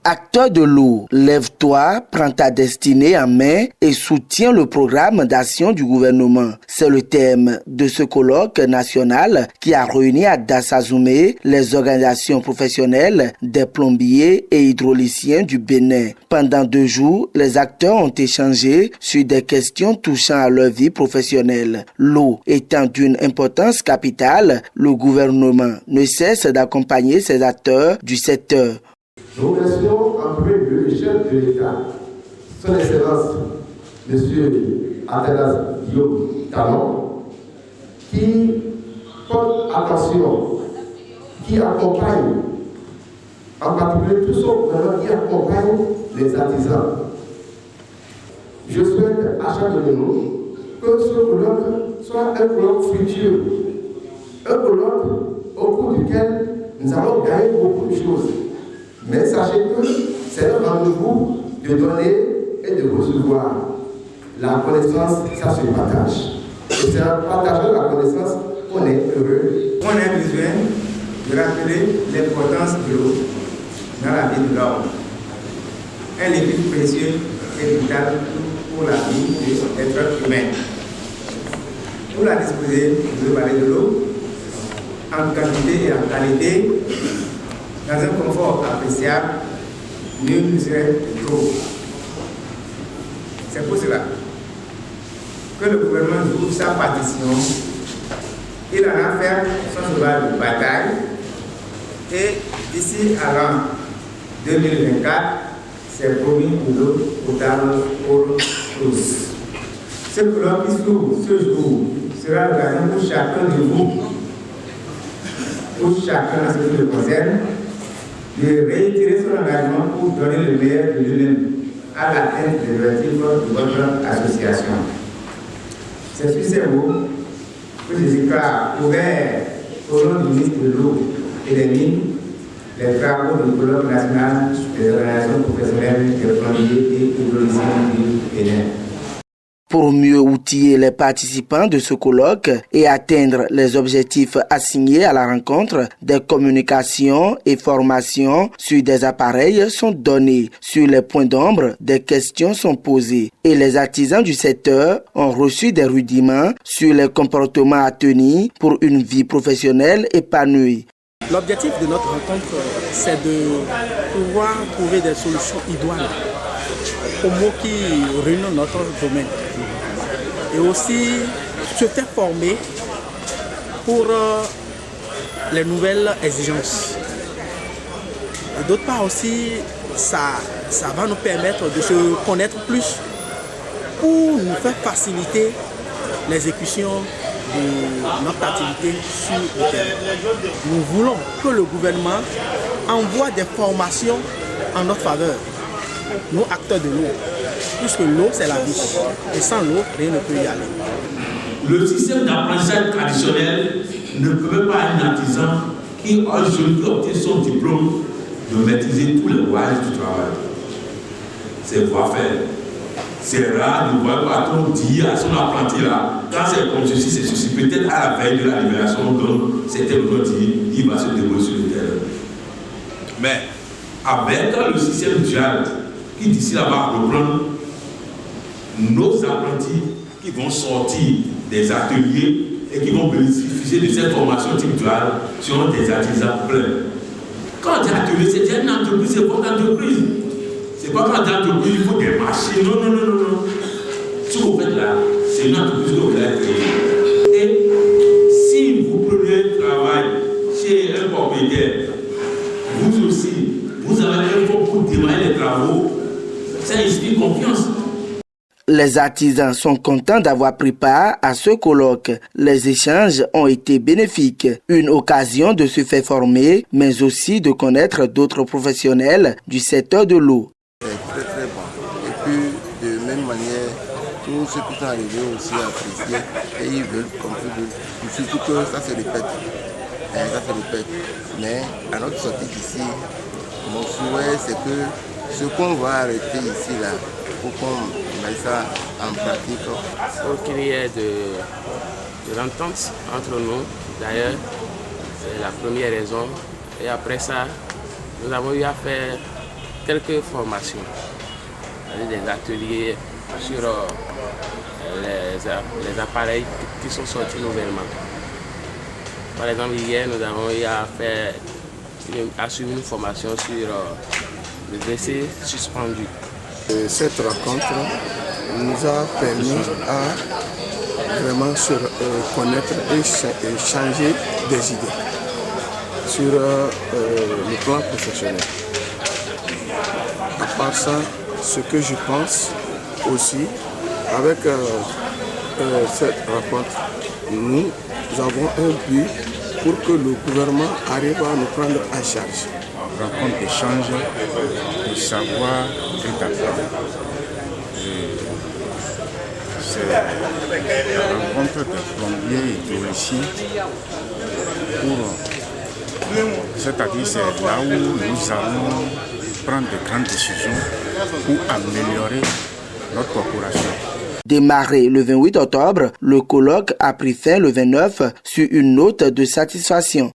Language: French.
Acteur de l'eau, lève-toi, prends ta destinée en main et soutiens le programme d'action du gouvernement. C'est le thème de ce colloque national qui a réuni à Dassazoumé les organisations professionnelles des plombiers et hydrauliciens du Bénin. Pendant 2 jours, les acteurs ont échangé sur des questions touchant à leur vie professionnelle. L'eau étant d'une importance capitale, le gouvernement ne cesse d'accompagner ces acteurs du secteur. Nous remercions en premier lieu le chef de l'État, son Excellence, M. Athanas Guillaume Talon, qui porte attention, qui accompagne, en particulier tout son gouvernement qui accompagne les artisans. Je souhaite à chacun de nous que ce colloque soit un colloque fructueux, un colloque au cours duquel nous allons gagner beaucoup de choses. Mais sachez que c'est un rendez-vous de donner et de recevoir. La connaissance, ça se partage. Et c'est en partageant la connaissance qu'on est heureux. On a besoin de rappeler l'importance de l'eau dans la vie de l'homme. Un élément précieux et vital pour la vie de l'être humain. Pour la disposer, je vais parler de l'eau en quantité et en qualité. Dans un confort appréciable, nul ne serait trop. C'est pour cela que le gouvernement joue sa partition. Il en a fait son cheval de bataille. Et d'ici à l'an 2024, c'est promis de l'eau potable pour tous. Ce colloque qui s'ouvre ce jour sera l'occasion pour chacun de vous, pour chacun ce qui le concerne, de réitérer son engagement pour donner le meilleur de lui-même à l'atteinte des objectifs de votre association. C'est sur ces mots que je déclare ouvert au nom du ministre de l'eau et des Mines les travaux du colloque national des organisations professionnelles des plombiers et hydrauliciens du Bénin. Pour mieux outiller les participants de ce colloque et atteindre les objectifs assignés à la rencontre, des communications et formations sur des appareils sont données. Sur les points d'ombre, des questions sont posées et les artisans du secteur ont reçu des rudiments sur les comportements à tenir pour une vie professionnelle épanouie. L'objectif de notre rencontre, c'est de pouvoir trouver des solutions idoines aux mots qui réunissent notre domaine. Et aussi se faire former pour les nouvelles exigences. Et d'autre part aussi, ça va nous permettre de se connaître plus pour nous faire faciliter l'exécution de notre activité sur le terrain. Nous voulons que le gouvernement envoie des formations en notre faveur. Nous, acteurs de l'eau, puisque l'eau, c'est la vie. Et sans l'eau, rien ne peut y aller. Le système d'apprentissage traditionnel ne permet pas à un artisan qui aujourd'hui obtient son diplôme de maîtriser tous les rouages du travail. C'est voir-faire. C'est rare de voir un patron dire à son apprenti là, quand c'est comme ceci, c'est ceci. Peut-être à la veille de la libération, donc c'était le dit, il va se débrouiller sur le terrain. Mais avec le système dual, qui d'ici là va reprendre nos apprentis qui vont sortir des ateliers et qui vont bénéficier de cette formation type dual sur des artisans pleins. Quand on dit atelier, c'est une entreprise, c'est pas une entreprise. C'est pas quand une entreprise, il faut des machines. Non, non, non, non, non. Ce que vous faites là, c'est une entreprise que vous avez créée. Et si vous prenez un travail chez un propriétaire, vous aussi, vous avez un fonds pour démarrer les travaux. Ça inspire confiance. Les artisans sont contents d'avoir pris part à ce colloque. Les échanges ont été bénéfiques. Une occasion de se faire former, mais aussi de connaître d'autres professionnels du secteur de l'eau. C'est très très bon. Et puis de même manière, tous ceux qui sont arrivés aussi appréciés et ils veulent contribuer. Surtout que ça se répète. Ça se répète. Mais à notre sortie d'ici, mon souhait c'est que ce qu'on va arrêter ici là, pour qu'on mette ça en pratique. Pour qu'il y ait de l'entente entre nous, d'ailleurs, c'est la première raison. Et après ça, nous avons eu à faire quelques formations, des ateliers sur les appareils qui sont sortis nouvellement. Par exemple, hier, nous avons assuré une formation sur le décès suspendu. Cette rencontre nous a permis à vraiment se connaître et changer des idées sur le plan professionnel. À part ça, ce que je pense aussi, avec cette rencontre, nous avons un but pour que le gouvernement arrive à nous prendre en charge. Rencontre d'échange, de savoir et d'apprendre. C'est la rencontre de plombiers et d'hydrauliens c'est-à-dire c'est là où nous allons prendre de grandes décisions pour améliorer notre corporation. Démarré le 28 octobre, le colloque a pris fin le 29 sur une note de satisfaction.